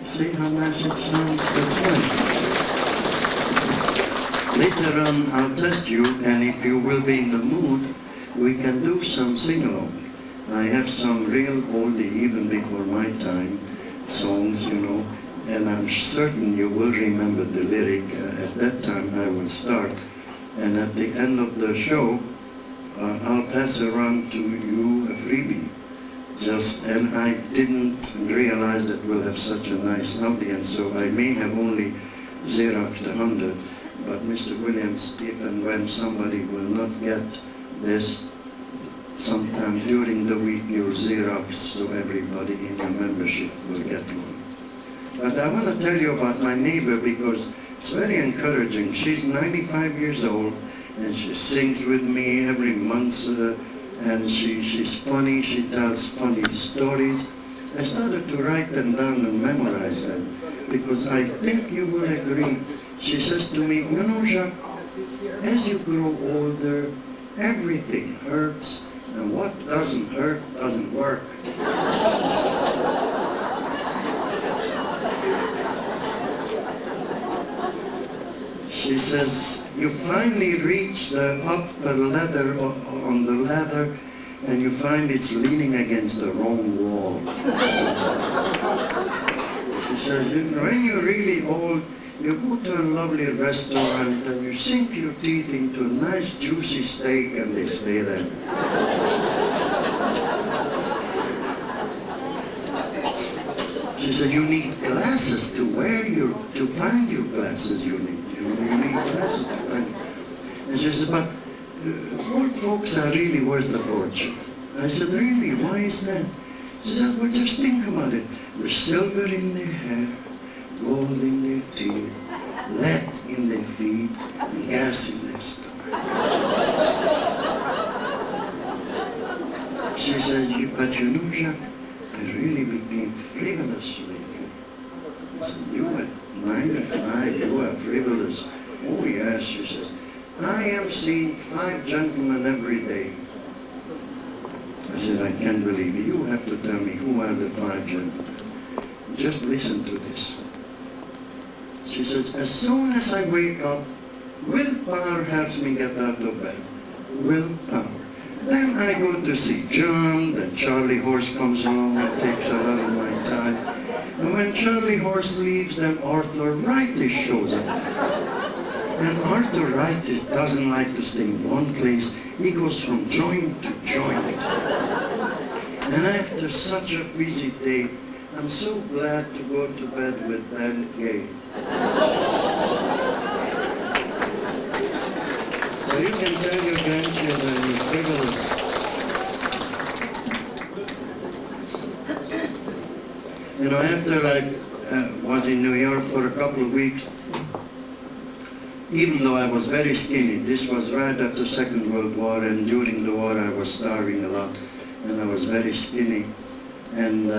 See how nice it sounds? That's nice. Later on, I'll test you, and if you will be in the mood, we can do some sing-along. I have some real oldie, even before my time, songs, you know, and I'm certain you will remember the lyric. At that time, I will start, and at the end of the show, I'll pass around to you a freebie. And I didn't realize that we'll have such a nice audience, so I may have only Xeroxed 100, but Mr. Williams, if and when somebody will not get this, sometime during the week you'll Xerox so everybody in your membership will get one. But I want to tell you about my neighbor because it's very encouraging. She's 95 years old and she sings with me every month and she's funny, she tells funny stories. I started to write them down and memorize them because I think you will agree. She says to me, you know, Jacques, as you grow older, everything hurts, and what doesn't hurt doesn't work. She says, you finally reach the upper ladder on the ladder, and you find it's leaning against the wrong wall. She says, when you're really old, you go to a lovely restaurant and you sink your teeth into a nice juicy steak and they stay there. She said, you need glasses to find your glasses you need. You need glasses to find. And she said, but old folks are really worth a fortune. I said, really, why is that? She said, well, just think about it. There's silver in their hair, gold in their teeth, lead in their feet, and gas in their stomach. She says, but you know, Jacques, I really became frivolous lately. I said, you at 95, you are frivolous. Oh yes, she says, I am seeing 5 gentlemen every day. I said, I can't believe it. You have to tell me who are the 5 gentlemen. Just listen to this. She says, as soon as I wake up, willpower helps me get out of bed. Willpower. Then I go to see John, then Charlie Horse comes along and takes a lot of my time. And when Charlie Horse leaves, then arthritis shows up. And arthritis doesn't like to stay in one place. He goes from joint to joint. And after such a busy day, I'm so glad to go to bed with Ben Gay. So you can tell your grandchildren you're frivolous. You know, after I was in New York for a couple of weeks, even though I was very skinny, this was right after the Second World War, and during the war I was starving a lot, and I was very skinny. And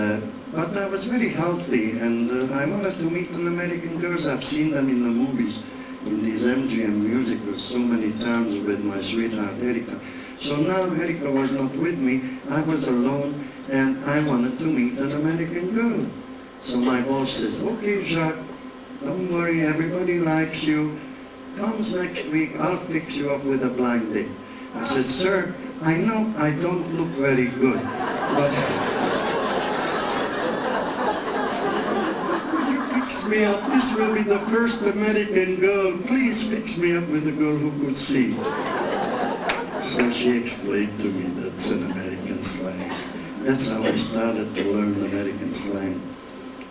but I was very healthy, and I wanted to meet an American girls. I've seen them in the movies, in these MGM musicals, so many times with my sweetheart Erika. So now Erika was not with me, I was alone, and I wanted to meet an American girl. So my boss says, okay, Jacques, don't worry, everybody likes you. Comes next week, I'll fix you up with a blind date. I said, sir, I know I don't look very good, but could you fix me up? This will be the first American girl. Please fix me up with a girl who could see. So she explained to me that's an American slang. That's how I started to learn American slang.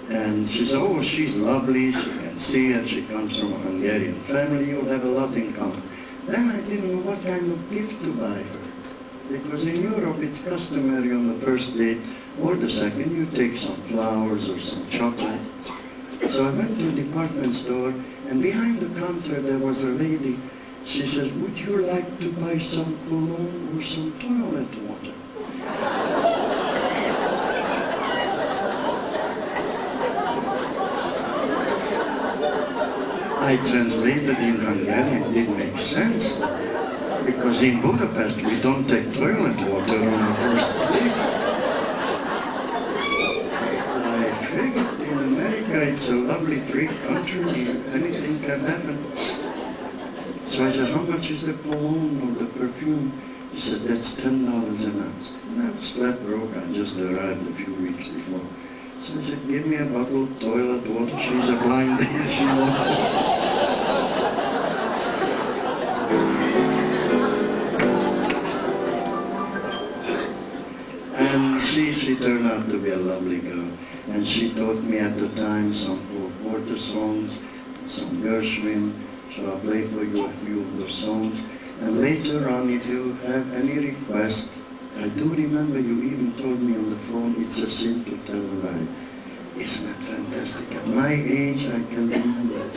And she said, oh, she's lovely, she can see it, she comes from a Hungarian family, you'll have a lot in common. Then I didn't know what kind of gift to buy her. Because in Europe it's customary on the first date or the second, you take some flowers or some chocolate. So I went to a department store, and behind the counter there was a lady. She says, would you like to buy some cologne or some toilet water? I translated in Hungarian, it didn't make sense. Because in Budapest, we don't take toilet water on our first date. So I figured in America, America, it's a lovely free country, anything can happen. So I said, how much is the cologne or the perfume? He said, that's $10 an ounce. And I was flat broke, I just arrived a few weeks before. So I said, give me a bottle of toilet water. She's a blind dance, you know. And she turned out to be a lovely girl. And she taught me at the time some Porter songs, some Gershwin. So I'll play for you a few of those songs. And later on, if you have any request, I do remember you even told me on the phone, it's a sin to tell a lie. Isn't that fantastic? At my age, I can remember.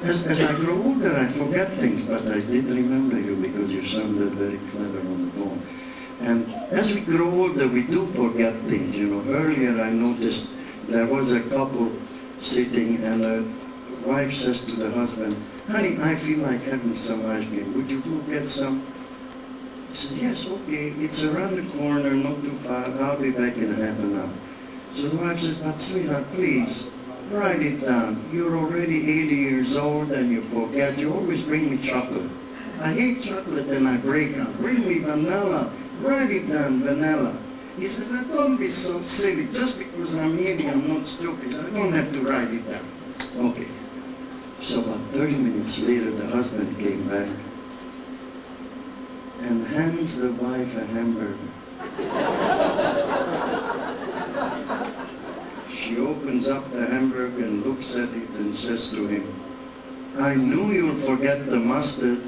As I grow older, I forget things, but I did remember you because you sounded very clever on the phone. And as we grow older, we do forget things. You know, earlier I noticed there was a couple sitting and a wife says to the husband, honey, I feel like having some ice cream. Would you go get some? He says, yes, okay, it's around the corner, not too far. I'll be back in half an hour. So the wife says, but sweetheart, please, write it down. You're already 80 years old and you forget. You always bring me chocolate. I hate chocolate and I break out. Bring me vanilla. Write it down, vanilla. He says, now don't be so silly. Just because I'm 80, I'm not stupid. I don't have to write it down. Okay. So about 30 minutes later, the husband came back and hands the wife a hamburger. She opens up the hamburger and looks at it and says to him, I knew you'll forget the mustard.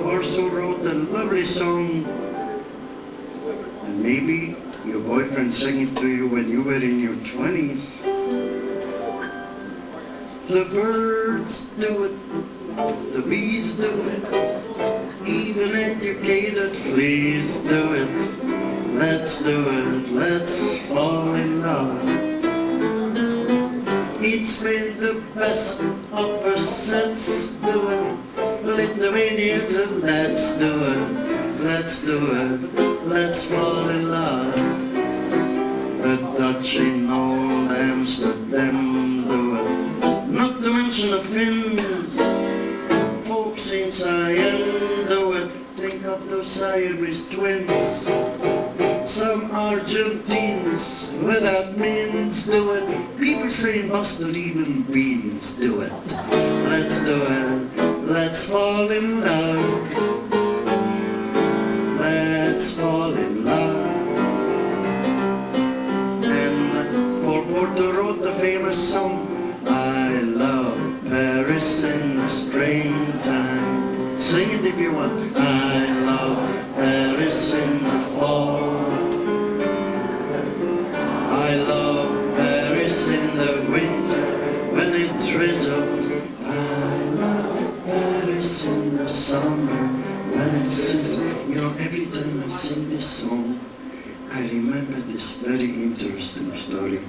Also wrote a lovely song, and maybe your boyfriend sang it to you when you were in your 20s. The birds do it, the bees do it, even educated fleas do it. Let's do it, let's fall in love. It's been the best opposites do it. Lithuanians and let's do it, let's do it, let's fall in love. The Dutch in old Amsterdam do it, not to mention the Finns, folks in Siam do it, think of those Siamese twins. Some Argentines without means do it, people say mustard even beans do it. Let's do it. Let's fall in love. Let's fall in love. And Cole Porter wrote the famous song, I love Paris in the springtime. Sing it if you want. I love Paris in the fall. I love Paris in the winter when it drizzles. In the summer when it says, you know, every time I sing this song, I remember this very interesting story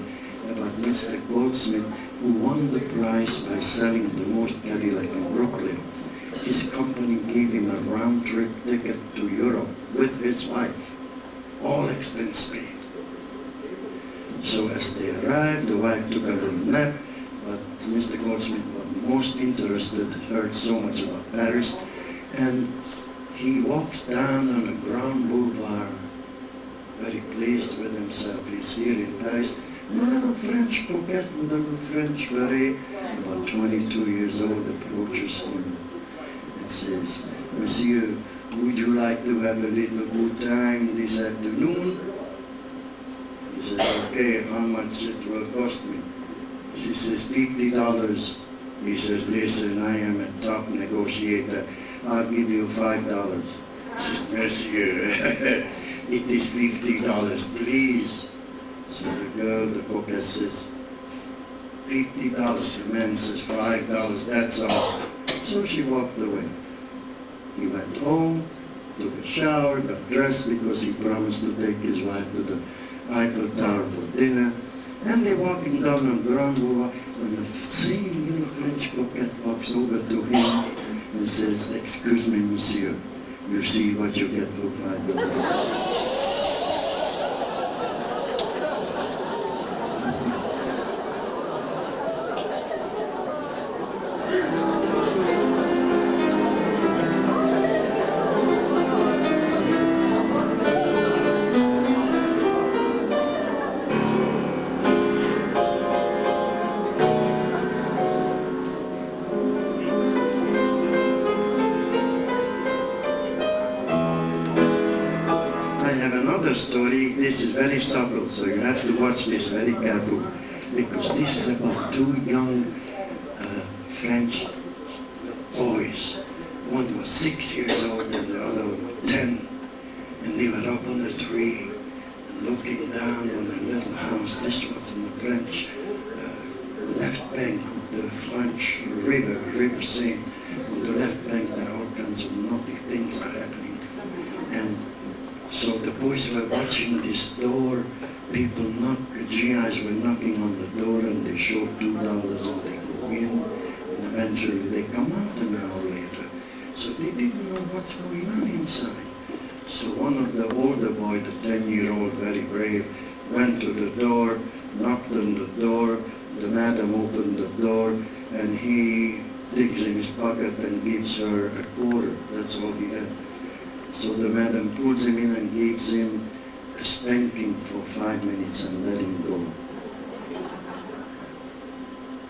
about Mr. Goldsmith, who won the prize by selling the most Cadillac in Brooklyn. His company gave him a round-trip ticket to Europe with his wife, all expense paid. So as they arrived, the wife took a little nap, but Mr. Goldsmith was most interested, heard so much about Paris, and he walks down on a grand boulevard very pleased with himself. He's here in Paris. A little French coquette with a little French beret, about 22 years old, approaches him and says, "Monsieur, would you like to have a little good time this afternoon?" He says, "Okay, how much it will cost me?" She says, $50. He says, "Listen, I am a top negotiator. I'll give you $5. She says, "Monsieur, it is $50, please." So the girl, the coquette says, $50. The man says, $5, that's all. So she walked away. He went home, took a shower, got dressed because he promised to take his wife to the Eiffel Tower for dinner. And they're walking down on Grand Boulevard when the same little French coquette walks over to him and says, "Excuse me, monsieur, you see what you get for $5. Story. This is very subtle, so you have to watch this very carefully, because this is about two young French boys. One was 6 years old and the other was 10, and they were up on a tree looking down on a little house. This was in the French left bank of the French River Seine. On the left bank there are all kinds of naughty things are happening, and so the boys were watching this door. People GIs were knocking on the door, and they showed $2 and they go in, and eventually they come out an hour later. So they didn't know what's going on inside. So one of the older boys, the 10-year-old, very brave, went to the door, knocked on the door. The madam opened the door, and he digs in his pocket and gives her a quarter. That's all he had. So the madam pulls him in and gives him a spanking for 5 minutes and let him go.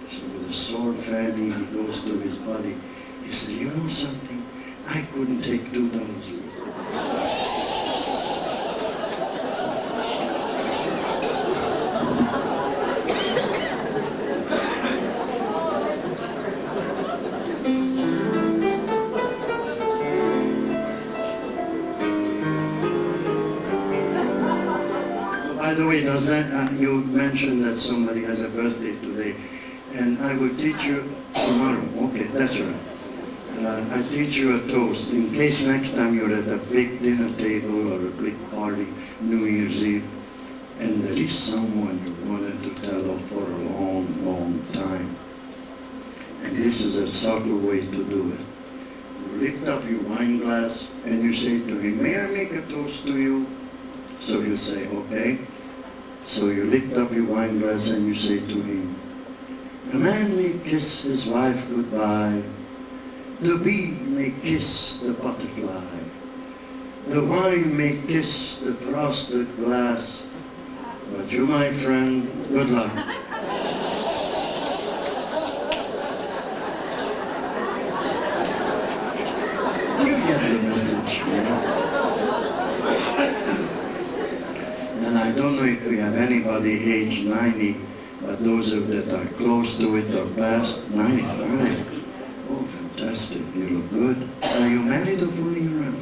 So with a sore fanny, he goes to his body. He says, "You know something? I couldn't take $2 worth of this." By the way, does that, you mentioned that somebody has a birthday today, and I will teach you tomorrow. Okay, that's right. I teach you a toast in case next time you're at a big dinner table or a big party, New Year's Eve, and there is someone you wanted to tell of for a long, long time. And this is a subtle way to do it. You lift up your wine glass and you say to him, "May I make a toast to you?" So you say, "Okay." So you lift up your wine glass and you say to him, "A man may kiss his wife goodbye. The bee may kiss the butterfly. The wine may kiss the frosted glass. But you, my friend, good luck." You get the message, you know. And I don't know if we have anybody age 90, but those of that are close to it or past 95. Oh, fantastic, you look good. Are you married or fooling around?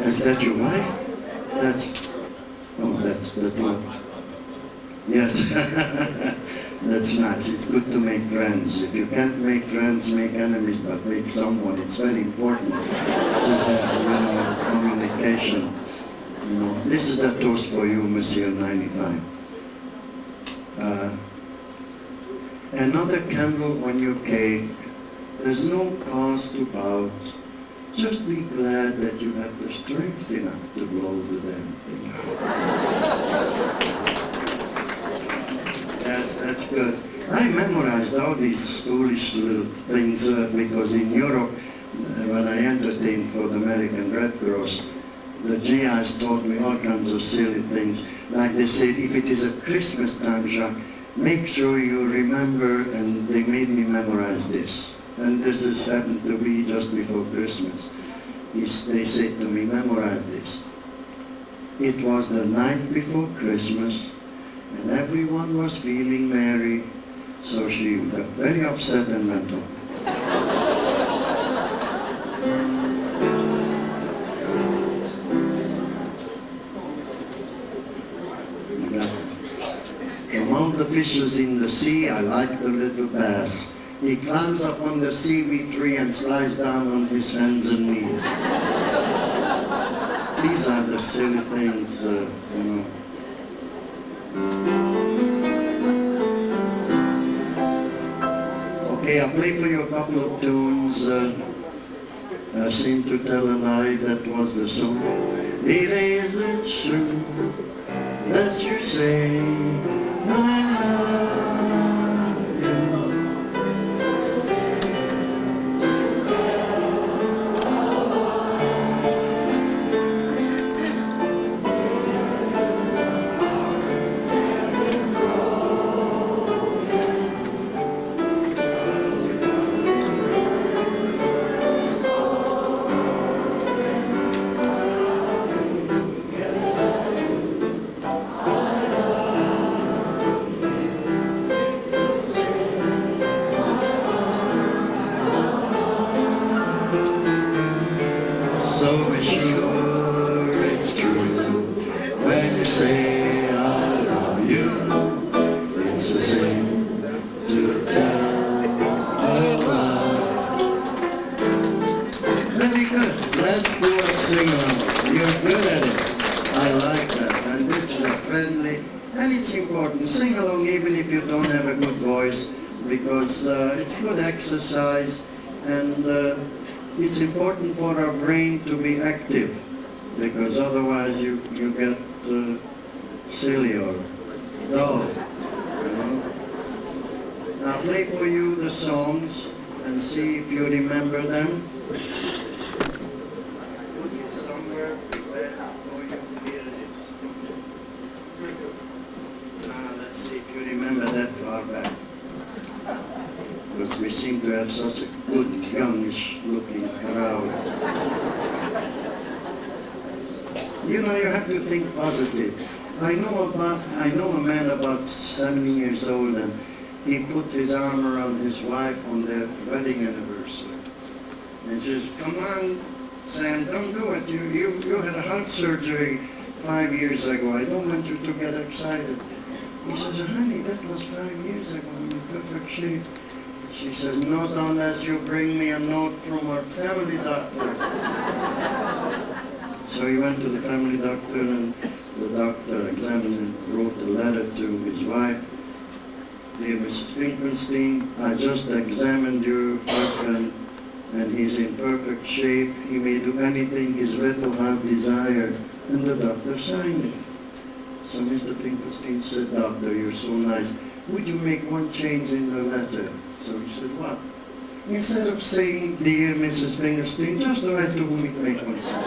Is that your wife? That's not. Yes, that's nice. It's good to make friends. If you can't make friends, make enemies, but make someone. It's very important to have, communication. This is a toast for you, Monsieur 95. Another candle on your cake. There's no cause to pout. Just be glad that you have the strength enough to blow the damn thing out. Yes, that's good. I memorized all these foolish little things because in Europe, when I entertained for the American Red Cross, the GIs taught me all kinds of silly things. Like they said, if it is a Christmas time, Jacques, make sure you remember, and they made me memorize this. And this has happened to be just before Christmas. They said to me, memorize this. It was the night before Christmas, and everyone was feeling merry, so she got very upset and went home. Among the fishes in the sea, I like the little bass. He climbs up on the seaweed tree and slides down on his hands and knees. These are the silly things, you know. Okay, I'll play for you a couple of tunes. I seem to tell a lie, that was the song. It isn't true that you say I love you. So sure it's true when you say I love you. It's the same to tell a lie. Very good. Let's do a sing-along. You're good at it. I like that. And this is a friendly, and it's important. Sing along even if you don't have a good voice, because it's good exercise, and it's important for our brain to be active, because otherwise you get silly or dull. You know? I'll play for you the songs and see if you remember them. Somewhere prepared for you. Here it is. Let's see if you remember that far back. Because we seem to have such a good, youngish looking crowd. You know, you have to think positive. I know a man about 70 years old, and he put his arm around his wife on their wedding anniversary. And she says, come on, Sam, don't do it. You had a heart surgery 5 years ago. I don't want you to get excited. He says, honey, that was 5 years ago. I'm in perfect shape. She says, not unless you bring me a note from our family doctor. So he went to the family doctor, and the doctor examined and wrote a letter to his wife. Dear Mrs. Finkelstein, I just examined your husband, and he's in perfect shape. He may do anything his little heart desired. And the doctor signed it. So Mr. Finkelstein said, Doctor, you're so nice. Would you make one change in the letter? So he said, what? Instead of saying, dear Mrs. Finkelstein, just write to whom it may concern.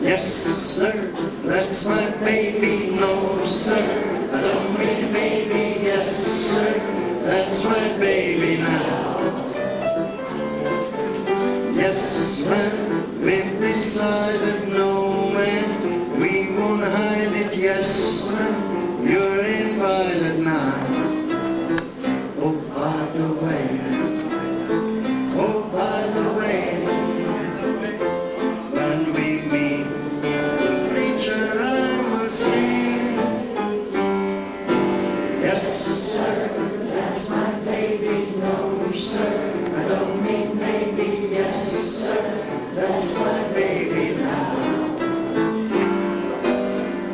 Yes, sir, that's my baby. No, sir, I don't mean baby. Yes, sir, that's my baby now. Yes, man, we've decided, no, man, we won't hide it. Yes, man, you're invited now. Oh, by the way, when we meet, the preacher I will sing. Yes, sir, that's my baby. No, sir, I don't mean baby. Yes, sir, that's my baby now.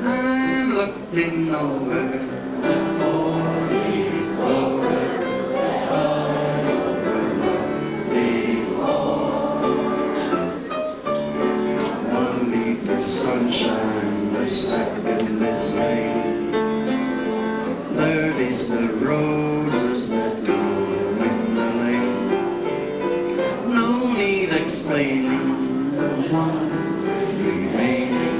I'm looking over. Sunshine, the second is rain. Third is the roses that bloom in the lane. explaining the one remaining.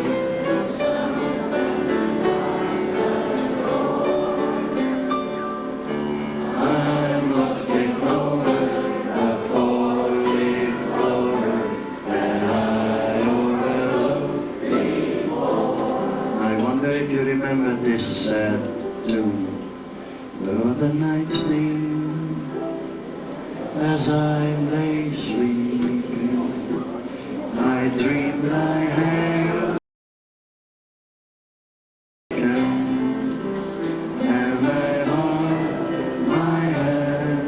I'm looking over the four-leaf clover that I overlooked before. I wonder if you remember this sad tune. Though the night came as I lay sleeping, I dreamed I had and I hung my head,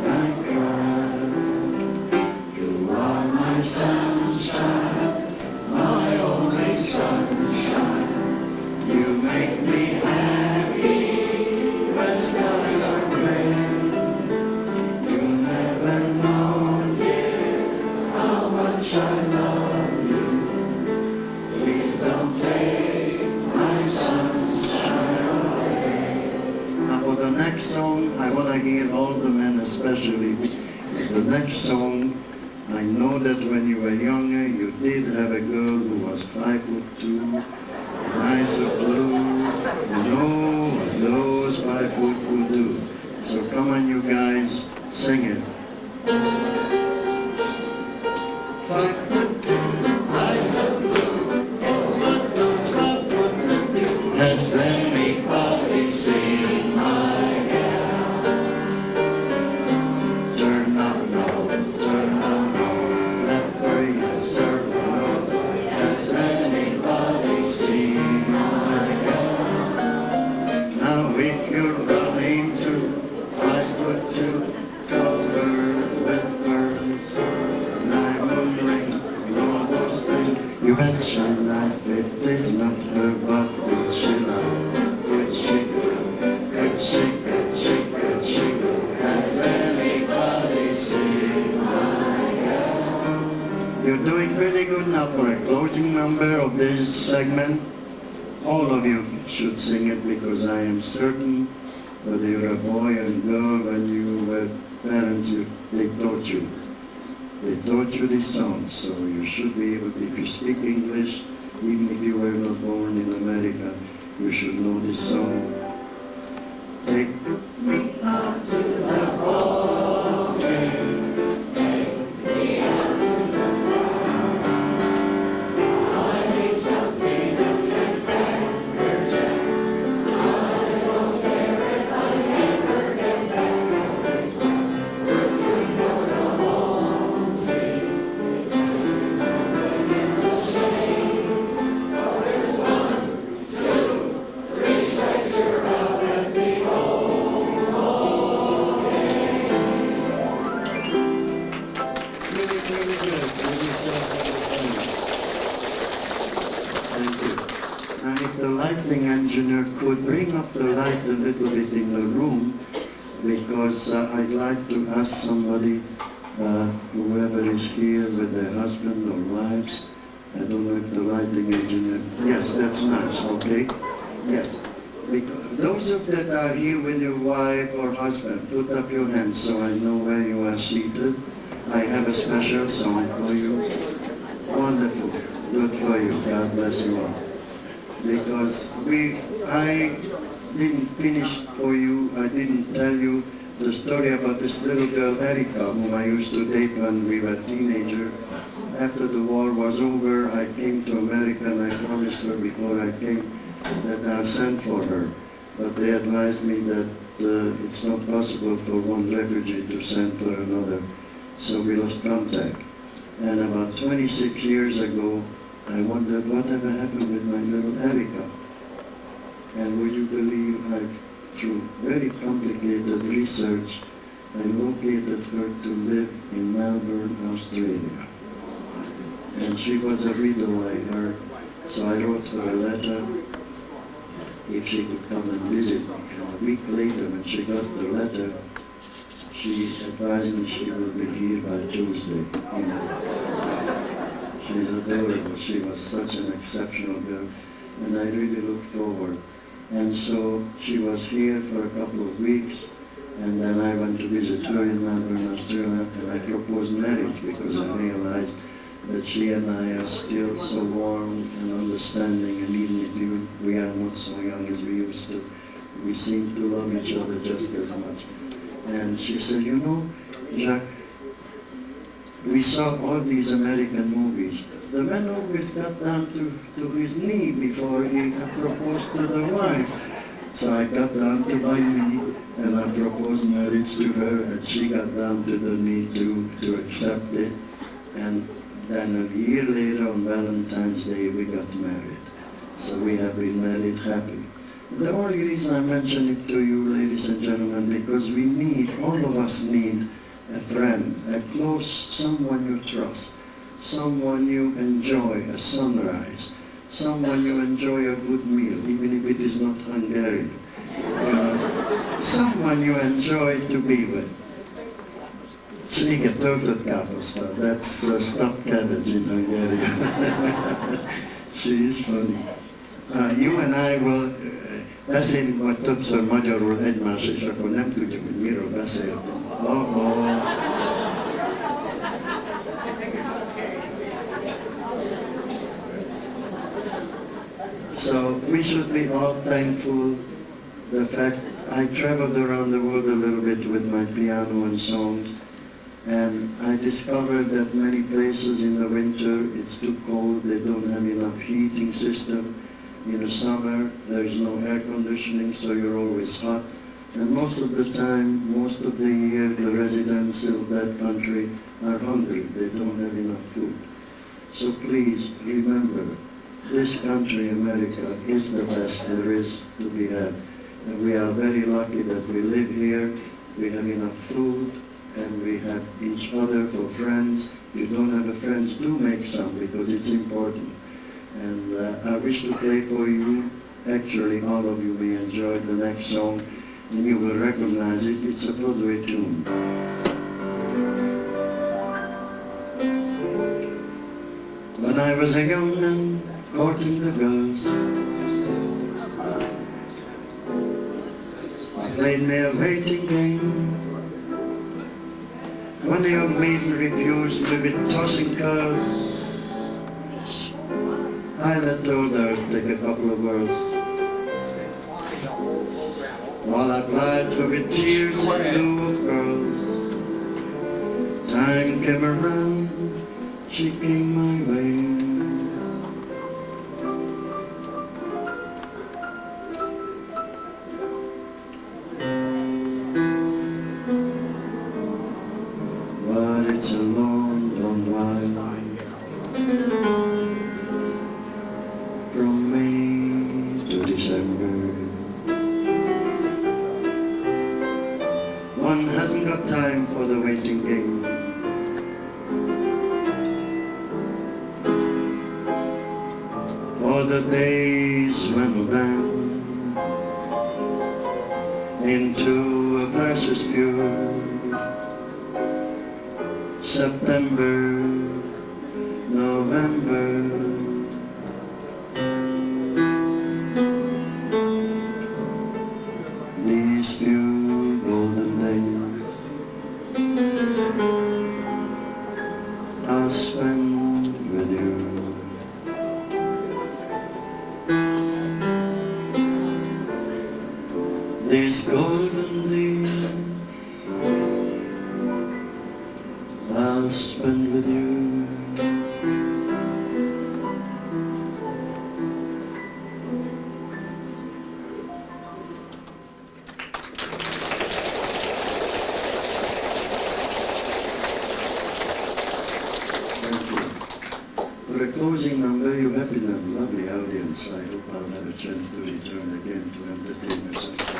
I cried. You are my sunshine, my only sunshine. You make me happy when skies are gray. You never know, dear, how much I love you. Please don't take my sunshine away. Now for the next song, I want to hear all the men especially. The next song, I know that when you were younger, you did have a girl who was 5'2", eyes of blue. You know what those 5 foot would do. So come on, you guys, sing it. 5'2", eyes of blue. It's what those 5 foot would do. Has anybody seen my gal? Turn up, no, turn up, no. Left or yes, sir, no. Has anybody seen my gal? Now if you're running through 5'2", covered with ferns, and I'm wondering, all those things, you betcha life it is not her, but could she love? Could she go? Could she, could she, could she go? Has anybody seen my gal? You're doing pretty good now for a closing number of this segment. All of you should sing it because I am certain whether you're a boy or girl, when you were parents, they taught you. They taught you this song, so you should be able to, if you speak English, even if you were not born in America, you should know this song. Take me out to the ball game. Take me out to the I need some peanuts and Cracker Jacks. I don't care if I never get back to this one. We're going to the home team. It's a shame. So there's 1, 2, 3 strikes, you're out and be home again. Really, really good. Really Thank you. And if the lighting engineer could bring up the light a little bit in the room, because I'd like to ask somebody, whoever is here with their husband or wives, I don't know if the lighting engineer, yes, that's nice, okay? Yes. Because those of that are here with your wife or husband, put up your hands so I know where you are seated. I have a special song for you. Wonderful. Good for you. God bless you all. Because I didn't finish for you, I didn't tell you the story about this little girl, Erica, whom I used to date when we were teenagers. After the war was over, I came to America and I promised her before I came that I'll send for her. But they advised me that it's not possible for one refugee to send for another. So we lost contact. And about 26 years ago, I wondered whatever happened with my little Erica. And would you believe through very complicated research, I located her to live in Melbourne, Australia. And she was a widow, I heard. So I wrote her a letter if she could come and visit me. And a week later, when she got the letter, she advised me she will be here by Tuesday. You know. She's adorable. She was such an exceptional girl. And I really looked forward. And so she was here for a couple of weeks. And then I went to visit her in Melbourne, Australia, and I proposed marriage because I realized that she and I are still so warm and understanding, and even if we are not so young as we used to, we seem to love each other just as much. And she said, you know, Jacques, we saw all these American movies. The man always got down to his knee before he proposed to the wife. So I got down to my knee and I proposed marriage to her, and she got down to the knee to accept it. And then a year later on Valentine's Day we got married. So we have been married happily. The only reason I mention it to you, ladies and gentlemen, because we need, all of us need a friend, a close, someone you trust, someone you enjoy a sunrise, someone you enjoy a good meal, even if it is not Hungarian. Someone you enjoy to be with. Csiga töltött káposzta, that's stuffed cabbage in Hungarian. She is funny. You and I will beszélünk majd többször magyarul egymás, és akkor nem tudjuk, hogy miről beszéltünk. So we should be all thankful the fact I traveled around the world a little bit with my piano and songs, and I discovered that many places in the winter it's too cold, they don't have enough heating system. In the summer there's no air conditioning, so you're always hot. And most of the time, most of the year, the residents of that country are hungry. They don't have enough food. So please remember, this country, America, is the best there is to be had. And we are very lucky that we live here, we have enough food, and we have each other for friends. If you don't have a friends, do make some, because it's important. And I wish to play for you. Actually, all of you may enjoy the next song, and you will recognize it. It's a Broadway tune. When I was a young man courting the girls, I played me a waiting game. When the young maiden refused me with tossing curls, I let the others take a couple of whirls. While I plied her with tears in lieu of pearls, time came around, she came my way. But it's a long, long while from May to December. One hasn't got time for the waiting game. All the days went down into a precious few. September, November, these few golden days I'll spend with you. These golden days I'll spend with you. For a closing number, you have been a lovely audience. I hope I'll have a chance to return again to entertain you sometime.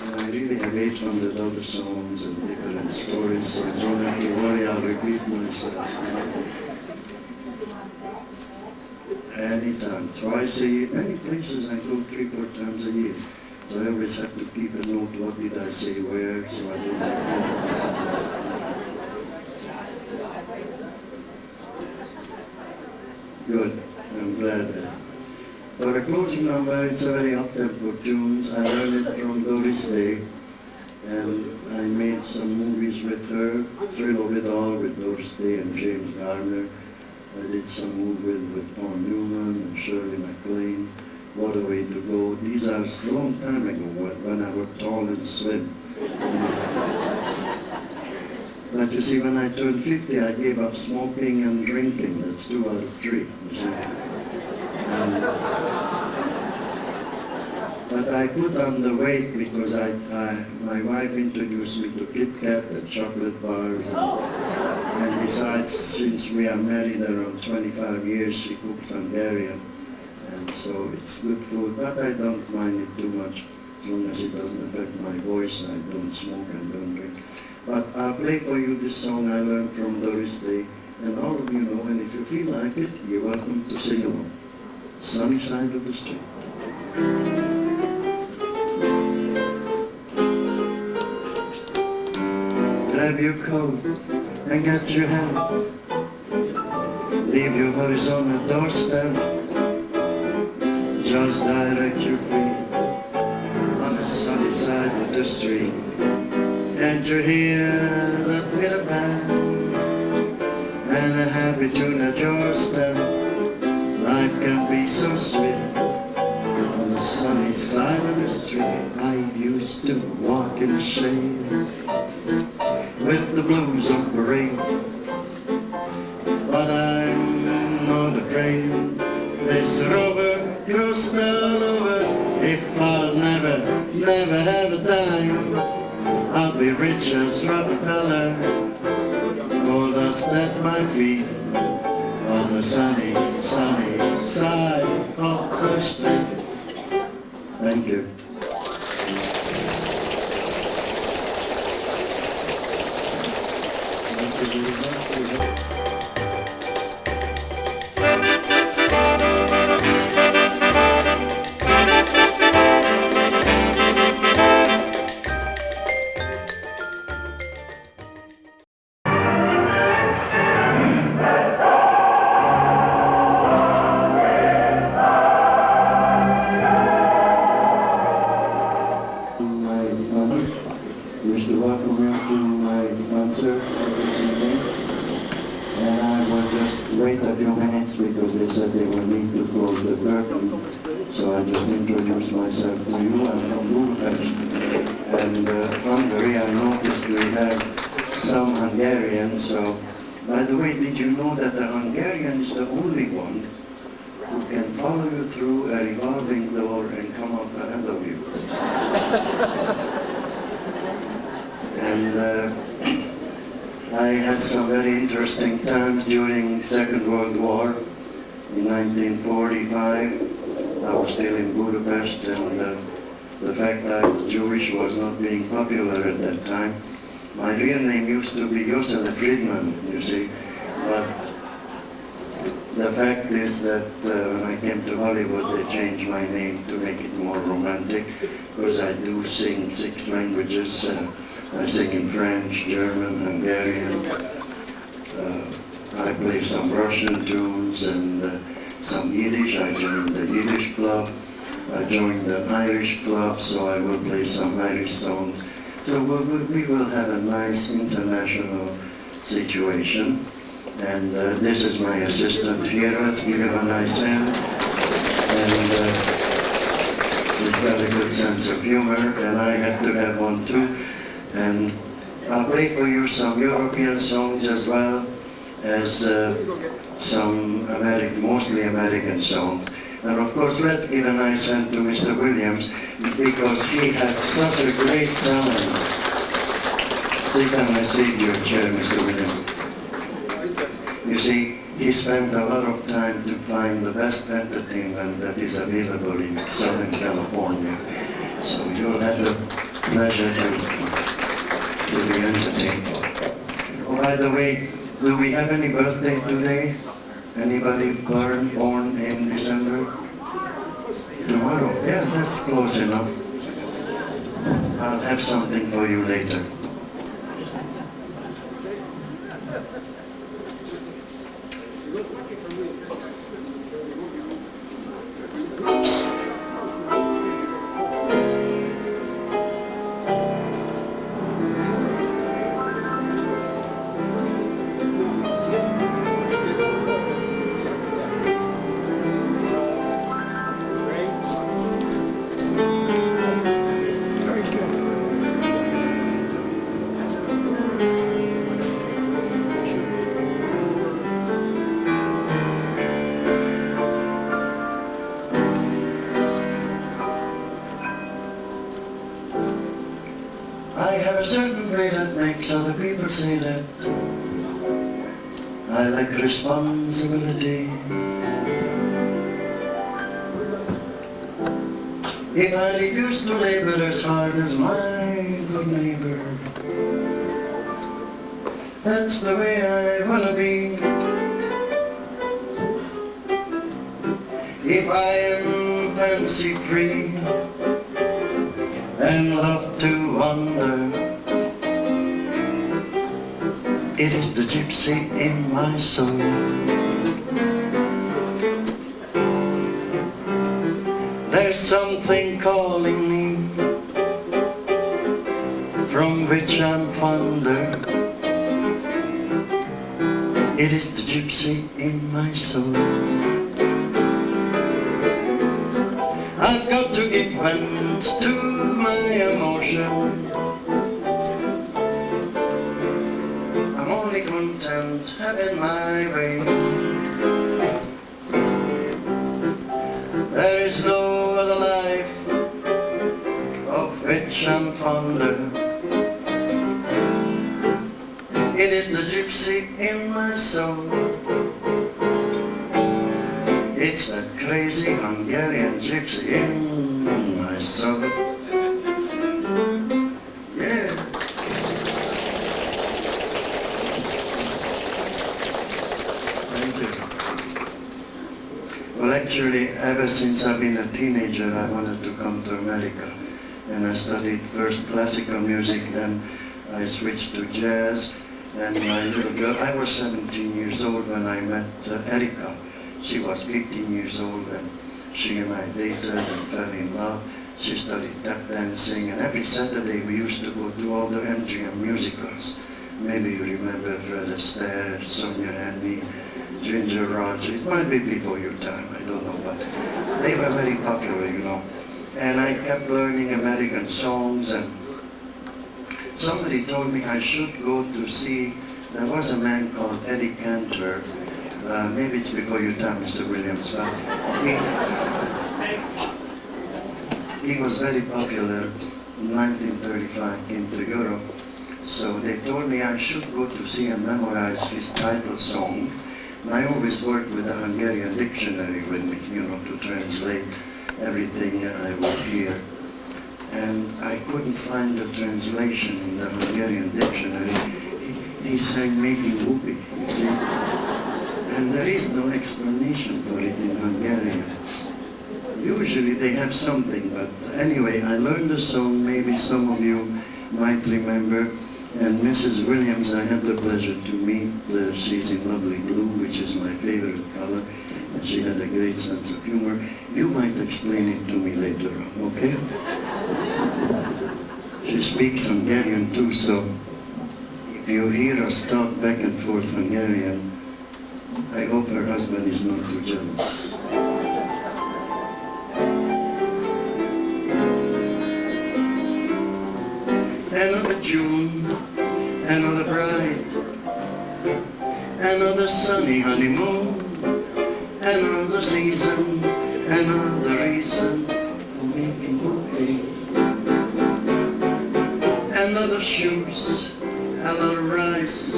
And I really have 800 other songs and different stories, so don't have to worry, I'll repeat myself. Anytime, twice a year. Many places I go 3-4 times a year. So I always have to keep a note, what did I say where, so I don't have to. Good, I'm glad. For a closing number, it's a very up-tempo tune. I learned it from Doris Day, and I made some movies with her, Thrill of It All with Doris Day and James Garner. I did some movies with Paul Newman and Shirley MacLaine, What a Way to Go. These are a long time ago when I was tall and slim. But you see, when I turned 50, I gave up smoking and drinking. That's 2 out of 3, you see. But I put on the weight because my wife introduced me to Kit Kat and chocolate bars. And besides, since we are married around 25 years, she cooks Hungarian. And so it's good food, but I don't mind it too much. As long as it doesn't affect my voice, I don't smoke and don't drink. But I'll play for you this song I learned from Doris Day. And all of you know, and if you feel like it, you're welcome to sing along. Sunny Side of the Street. Grab your coat and get your hat. Leave your worries on the doorstep. Just direct your feet on the sunny side of the street. Can't you hear the pitter pat and a happy tune at your step? Life can be so sweet on the sunny side of the street. I used to walk in the shade with the blues on parade, but I'm not afraid. This rover crossed all over. If I'll never have a dime, I'll be rich as Rockefeller. Gold dust at my feet on the sunny side of the street. Thank you. So I just introduce myself to you. I'm from Budapest. And Hungary, I noticed we have some Hungarians. So, by the way, did you know that the Hungarian is the only one who can follow you through a revolving door and come out ahead of you? And I had some very interesting times during the Second World War. In 1945, I was still in Budapest, and the fact that Jewish was not being popular at that time. My real name used to be Josef Friedman, you see, but the fact is that when I came to Hollywood, they changed my name to make it more romantic, because I do sing 6 languages. I sing in French, German, Hungarian. I play some Russian tunes and some Yiddish. I joined the Yiddish club. I joined the Irish club, so I will play some Irish songs. So we will have a nice international situation. And this is my assistant here. Let's give him a nice hand. And he's got a good sense of humor, and I have to have one too. And I'll play for you some European songs as well as some mostly American songs. And of course, let's give a nice hand to Mr. Williams, because he had such a great talent. Sit down and save your chair, Mr. Williams. You see, he spent a lot of time to find the best entertainment that is available in Southern California. So you'll have the pleasure to be entertained. Oh, by the way, do we have any birthday today? Anybody born in December? Tomorrow? Yeah, that's close enough. I'll have something for you later. have a certain way that makes other people say that I lack responsibility. If I refuse to labor as hard as my good neighbor, that's the way I wanna be. If I am fancy free and love to wander, it is the gypsy in my soul. There's something calling me from which I'm fonder. It is the gypsy in my soul. I've got to give vent to my emotion. I'm only content having my way. There is no other life of which I'm fonder. It is the gypsy in my soul. It's that crazy Hungarian gypsy in my soul. Yeah. Thank you. Well, actually, ever since I've been a teenager, I wanted to come to America. And I studied first classical music, then I switched to jazz. And my little girl, I was 17 years old when I met Erika. She was 15 years old, and she and I dated and fell in love. She studied tap dancing, and every Saturday we used to go to all the MGM musicals. Maybe you remember Fred Astaire, Sonia Annie, Ginger Rogers. It might be before your time, I don't know, but they were very popular, you know. And I kept learning American songs, and somebody told me I should go to see, there was a man called Eddie Cantor. Maybe it's before your time, Mr. Williams, but he was very popular in 1935, came to Europe. So they told me I should go to see and memorize his title song. And I always worked with the Hungarian dictionary with me, you know, to translate everything I would hear. And I couldn't find the translation in the Hungarian dictionary. He sang Making Whoopee, you see? And there is no explanation for it in Hungarian. Usually they have something, but anyway, I learned the song, maybe some of you might remember. And Mrs. Williams, I had the pleasure to meet. She's in lovely blue, which is my favorite color. And she had a great sense of humor. You might explain it to me later on, okay? She speaks Hungarian too, so if you hear us talk back and forth Hungarian, I hope her husband is not too jealous. Another June, another bright, another sunny honeymoon, another season, another reason for making whoopee. Another shoes, another rice.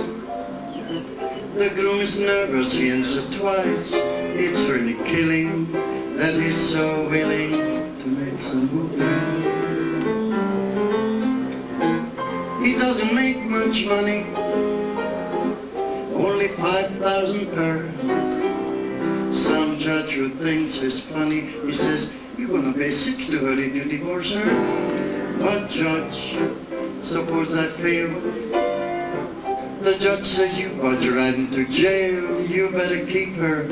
The groom is nervous, he answered twice. It's really killing that he's so willing to make some whoopee. He doesn't make much money, only 5,000 per. Some judge who thinks it's funny, he says, you're gonna pay 6 to her if you divorce her. But judge, suppose I fail. The judge says you budge right into jail. You better keep her.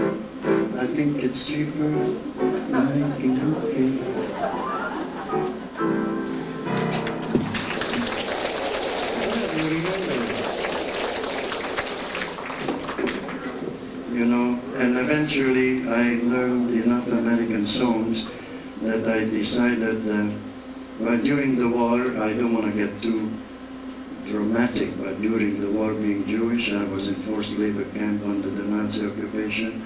I think it's cheaper than making whoopee. You know, and eventually I learned enough American songs that I decided well, during the war, I don't want to get too dramatic, but during the war, being Jewish, I was in forced labor camp under the Nazi occupation.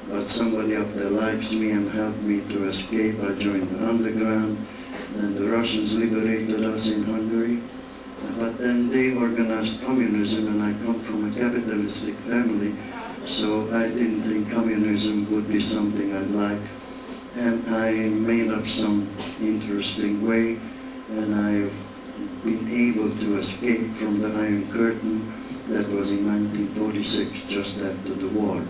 But somebody up there likes me and helped me to escape. I joined the underground, and the Russians liberated us in Hungary. But then they organized communism, and I come from a capitalistic family, so I didn't think communism would be something I'd like. And I made up some interesting way, and I've been able to escape from the Iron Curtain. That was in 1946, just after the war.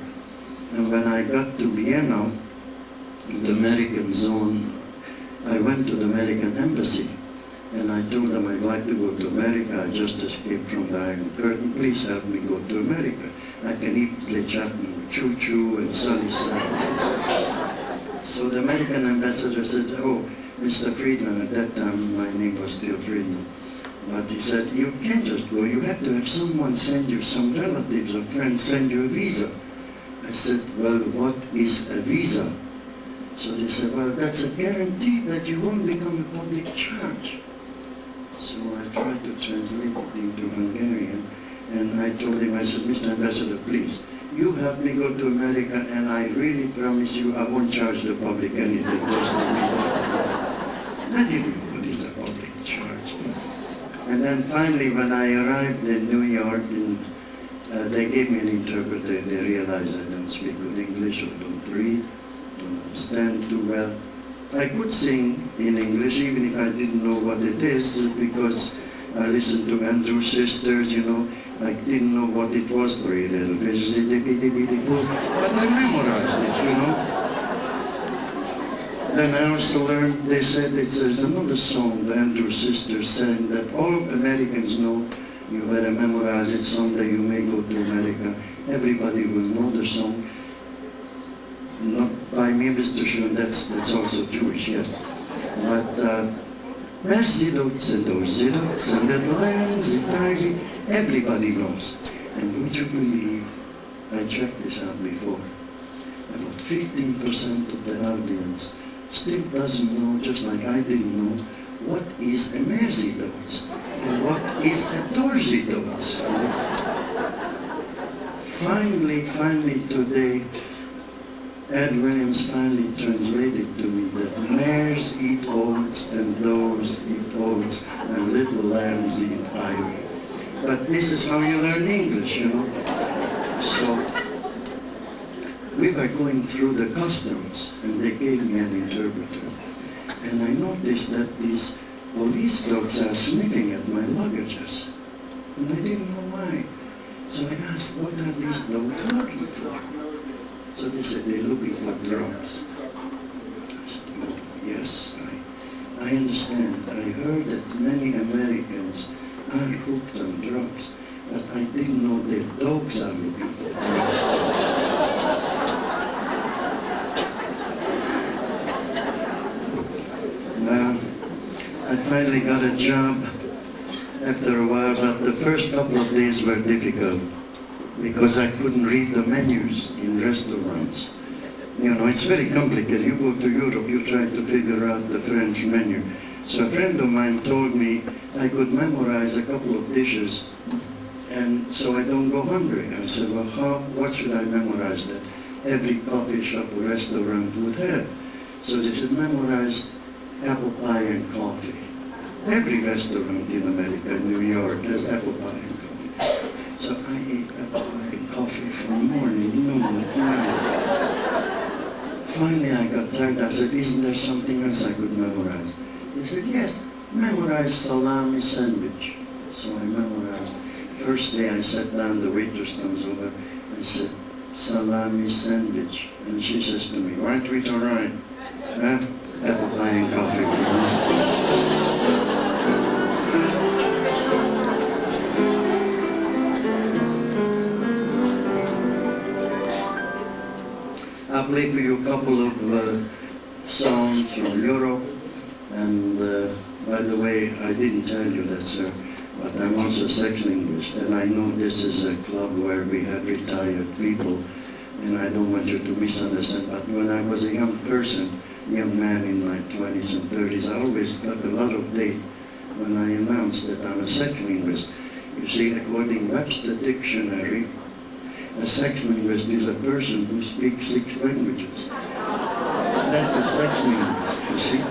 And when I got to Vienna, the American zone, I went to the American embassy, and I told them I'd like to go to America. I just escaped from the Iron Curtain. Please help me go to America. I can even play Chapman, Choo Choo, and Sunny Side. So the American ambassador said, oh, Mr. Friedman, at that time my name was still Friedman, but he said, you can't just go, you have to have someone send you, some relatives or friends send you a visa. I said, well, what is a visa? So they said, well, that's a guarantee that you won't become a public charge. So I tried to translate it into Hungarian, and I told him, I said, Mr. Ambassador, please, you help me go to America, and I really promise you I won't charge the public anything, just let me go. I didn't know what is a public charge. And then finally, when I arrived in New York, they gave me an interpreter. They realized I don't speak good English or don't read, don't understand too well. I could sing in English even if I didn't know what it is, because I listened to Andrew Sisters, you know. I didn't know what it was, Three Little Fishes, but I memorized it, you know. Then I also learned, they said there's another song the Andrew Sisters sang that all Americans know. You better memorize it, someday you may go to America. Everybody will know the song. Not by me, Mr. Schoen, that's also Jewish, yes. But Merci dots and little lambs entirely, everybody knows. And would you believe, I checked this out before, about 15% of the audience still doesn't know, just like I didn't know, what is a merci dots and what is a dorsey dots. Finally today, Ed Williams finally translated to me that mares eat oats and does eat oats and little lambs eat ivy. But this is how you learn English, you know. So we were going through the customs and they gave me an interpreter. And I noticed that these police dogs are sniffing at my luggages. And I didn't know why. So I asked, what are these dogs looking for? So they said, they're looking for drugs. I said, oh, yes, I understand. I heard that many Americans are hooked on drugs, but I didn't know their dogs are looking for drugs. Well, I finally got a job after a while, but the first couple of days were difficult, because I couldn't read the menus in restaurants. You know, it's very complicated. You go to Europe, you try to figure out the French menu. So a friend of mine told me I could memorize a couple of dishes, and so I don't go hungry. I said, well, what should I memorize that every coffee shop or restaurant would have? So they said, memorize apple pie and coffee. Every restaurant in America, New York, has apple pie and coffee. So I ate apple pie and coffee from morning, noon, and night. Finally, I got tired. I said, isn't there something else I could memorize? They said, yes, memorize salami sandwich. So I memorized. First day I sat down, the waitress comes over. I said, salami sandwich. And she says to me, right, wait, all right. Huh? Apple pie and coffee. I'll play for you a couple of songs from Europe. And by the way, I didn't tell you that, sir, but I'm also a sex linguist. And I know this is a club where we have retired people, and I don't want you to misunderstand. But when I was a young man in my 20s and 30s, I always got a lot of date when I announced that I'm a sex linguist. You see, according to Webster Dictionary, a sex linguist is a person who speaks 6 languages. That's a sex linguist, you see.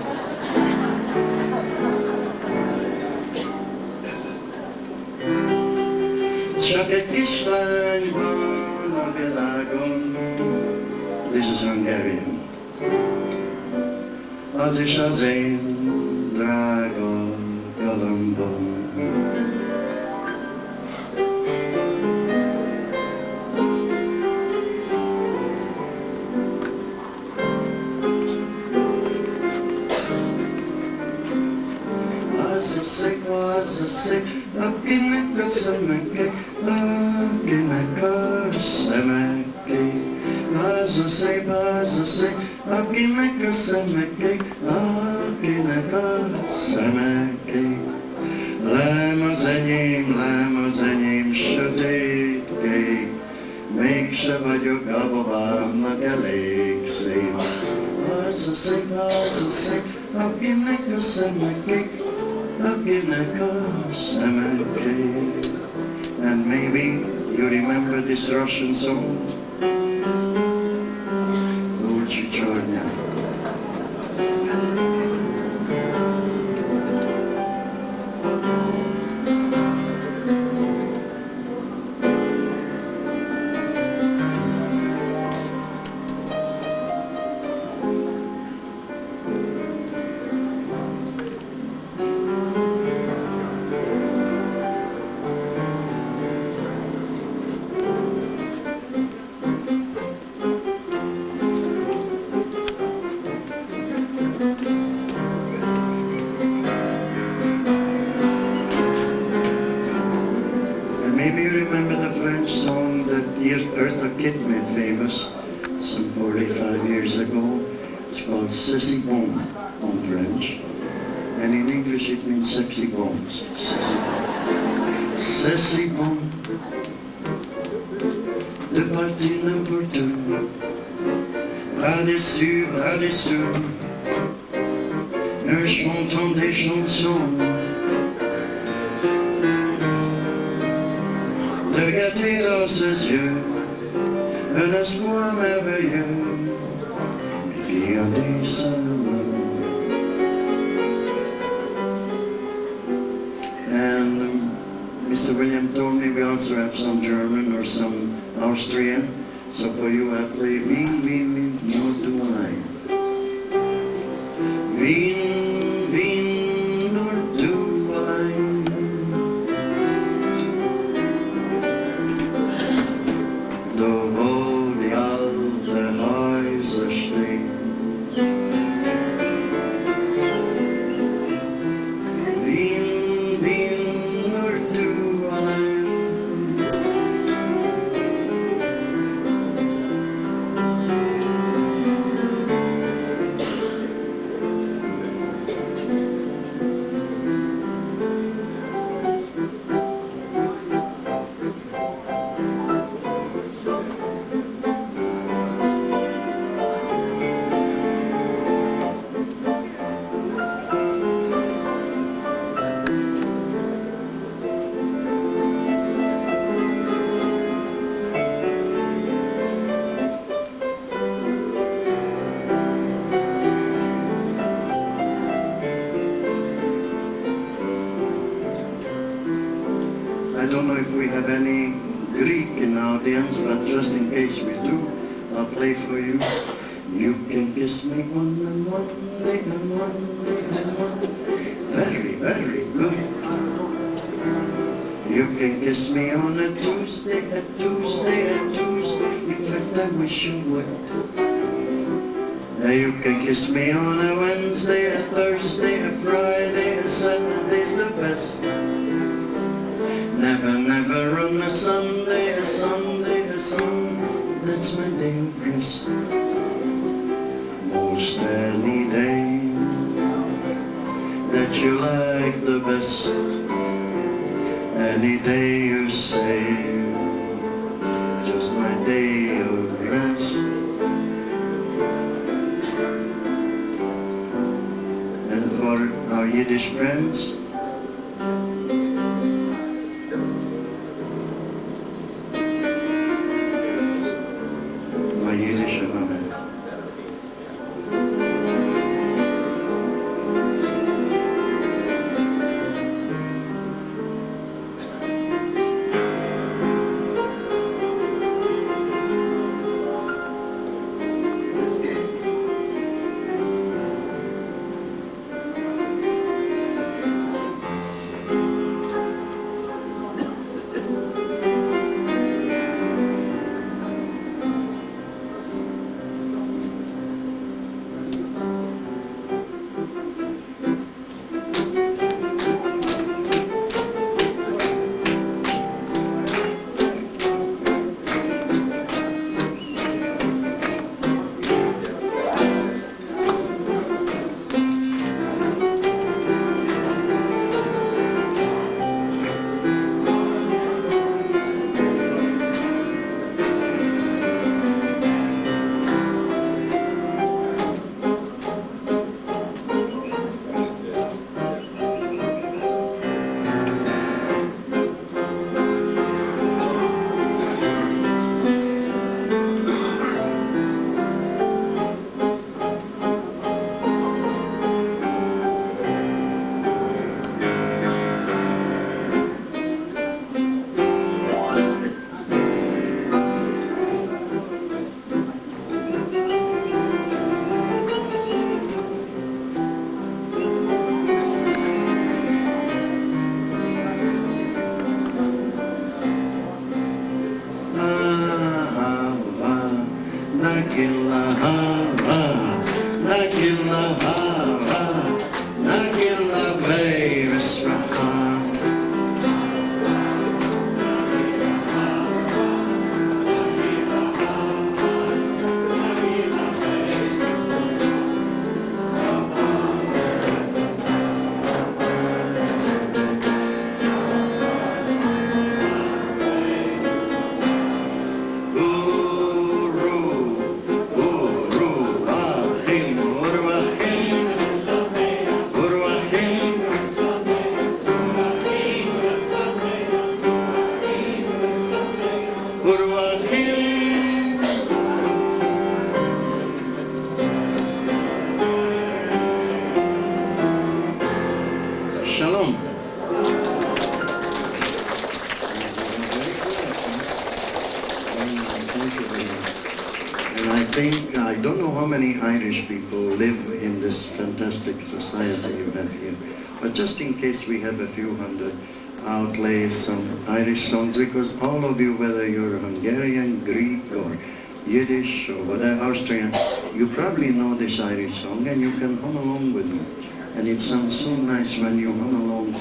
Csak egy kislány van a világon. This is Hungarian. Az is az én drága galambom. Az a szép, akinek a szemekek, akinek a szemekek. Az a szép, akinek a szemekek, akinek a szemekek. Lám az enyém sötétkék, mégse vagyok a babámnak elég szép. Az a szép, akinek a szemekek, akinek a szemekek. And maybe you remember this Russian song? Un chantant des chansons de gâter dans ses yeux un espoir merveilleux qui a des salons. And Mr. William told me we also have some German or some Austrian, so for you I play Wien, Wien, Wien, nur du allein. Wien, Wien, nur du allein. Da wo die alte Häuser stehen. Wien, Wien, nur du allein. I don't know if we have any Greek in the audience, but just in case we do, I'll play for you. You can kiss me on Monday and Monday and Monday. Very, very good. You can kiss me on a Tuesday, a Tuesday, a Tuesday. In fact, I wish you would. Now you can kiss me on a Wednesday, a Thursday, a Friday, a Saturday's the best. Never, never on a Sunday, a Sunday, a Sunday. That's my day of rest. Most any day that you like the best. Any day you say, just my day of rest. And for our Yiddish friends, my Yiddish amen. think, I don't know how many Irish people live in this fantastic society you have here, but just in case we have a few hundred, I'll play some Irish songs, because all of you, whether you're Hungarian, Greek, or Yiddish, or whatever, Austrian, you probably know this Irish song, and you can hum along with me. And it sounds so nice when you hum along.